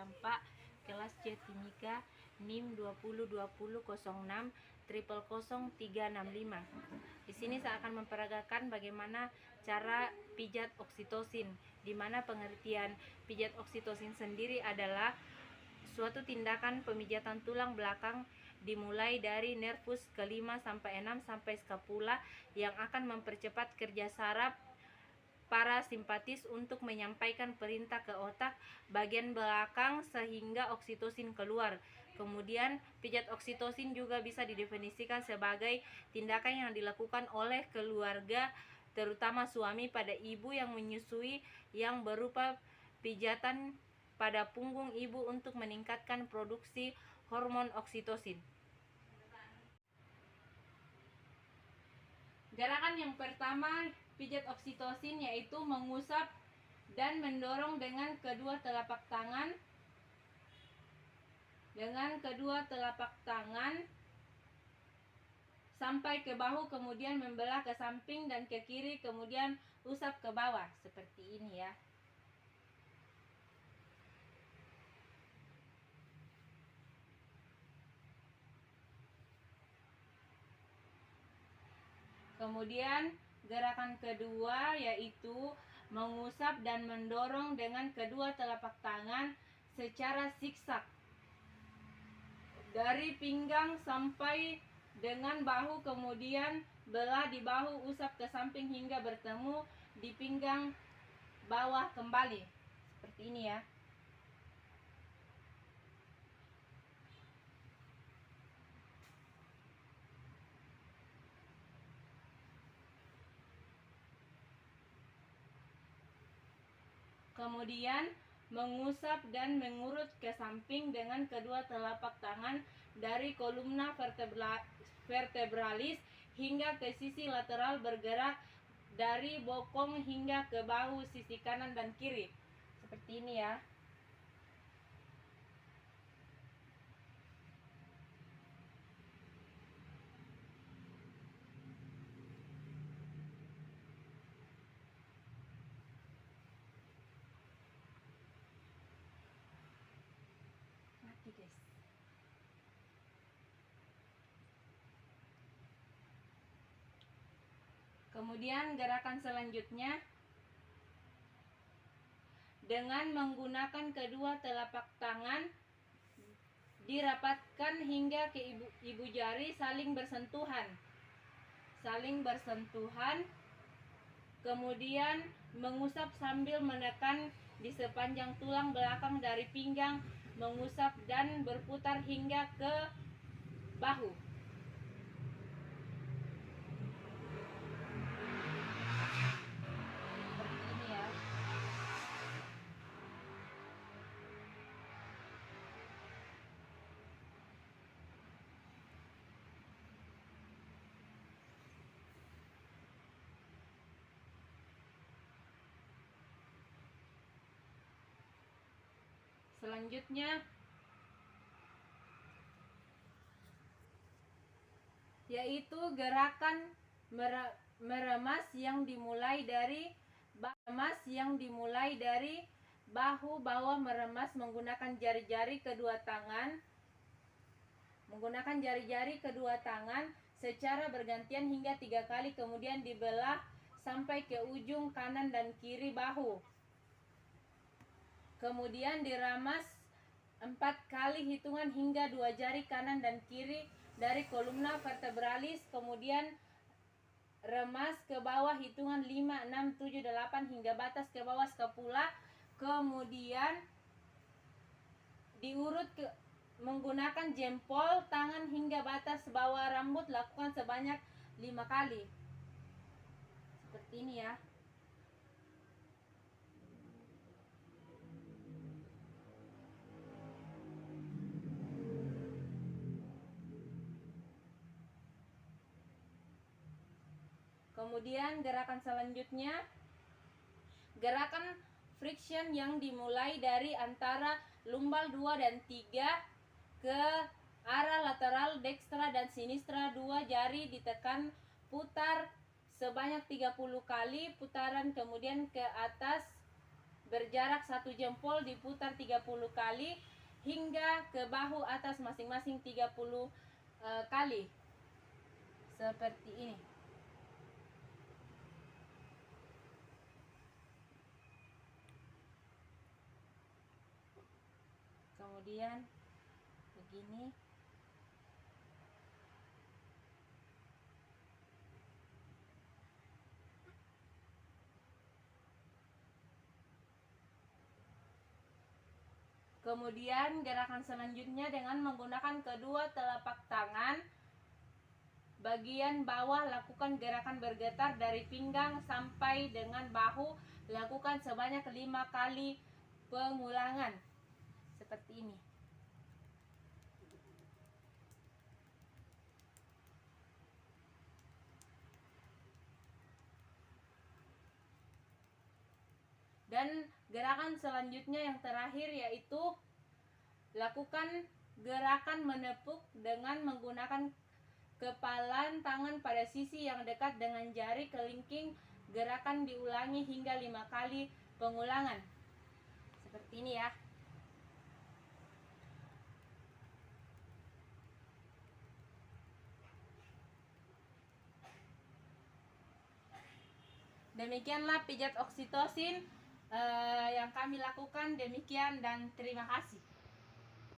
campak kelas C Timika NIM 202006 000365. Di sini saya akan memperagakan bagaimana cara pijat oksitosin, di mana pengertian pijat oksitosin sendiri adalah suatu tindakan pemijatan tulang belakang dimulai dari nervus ke-5 sampai 6 sampai skapula yang akan mempercepat kerja saraf parasimpatis untuk menyampaikan perintah ke otak bagian belakang sehingga oksitosin keluar. Kemudian pijat oksitosin juga bisa didefinisikan sebagai tindakan yang dilakukan oleh keluarga, terutama suami pada ibu yang menyusui, yang berupa pijatan pada punggung ibu untuk meningkatkan produksi hormon oksitosin. Gerakan yang pertama pijat oksitosin yaitu mengusap dan mendorong dengan kedua telapak tangan. Sampai ke bahu, kemudian membelah ke samping dan ke kiri, kemudian usap ke bawah seperti ini ya. Kemudian gerakan kedua yaitu mengusap dan mendorong dengan kedua telapak tangan secara zigzag dari pinggang sampai dengan bahu, kemudian belah di bahu, usap ke samping hingga bertemu di pinggang bawah kembali seperti ini ya. Kemudian mengusap dan mengurut ke samping dengan kedua telapak tangan dari kolumna vertebralis hingga ke sisi lateral, bergerak dari bokong hingga ke bahu sisi kanan dan kiri seperti ini ya. Kemudian gerakan selanjutnya dengan menggunakan kedua telapak tangan dirapatkan hingga ke ibu jari saling bersentuhan. Kemudian mengusap sambil menekan di sepanjang tulang belakang dari pinggang, mengusap dan berputar hingga ke bahu. Selanjutnya yaitu gerakan meremas yang dimulai dari bahu bawah, meremas menggunakan jari-jari kedua tangan secara bergantian hingga 3 kali, kemudian dibelah sampai ke ujung kanan dan kiri bahu. Kemudian diramas 4 kali hitungan hingga 2 jari kanan dan kiri dari kolumna vertebralis, kemudian remas ke bawah hitungan 5, 6, 7, 8 hingga batas ke bawah skapula. Kemudian diurut menggunakan jempol tangan hingga batas bawah rambut, lakukan sebanyak 5 kali seperti ini ya. Kemudian gerakan selanjutnya gerakan friction yang dimulai dari antara lumbal 2 dan 3 ke arah lateral dekstra dan sinistra. 2 jari ditekan, putar sebanyak 30 kali putaran, kemudian ke atas berjarak 1 jempol diputar 30 kali hingga ke bahu atas masing-masing 30 kali. Seperti ini. Kemudian begini. Kemudian gerakan selanjutnya dengan menggunakan kedua telapak tangan bagian bawah, lakukan gerakan bergetar dari pinggang sampai dengan bahu. Lakukan sebanyak 5 kali pengulangan. Seperti ini. Dan gerakan selanjutnya yang terakhir yaitu lakukan gerakan menepuk dengan menggunakan kepalan tangan pada sisi yang dekat dengan jari kelingking. Gerakan diulangi hingga 5 kali pengulangan. Seperti ini ya. Demikianlah pijat oksitosin yang kami lakukan. Demikian dan terima kasih.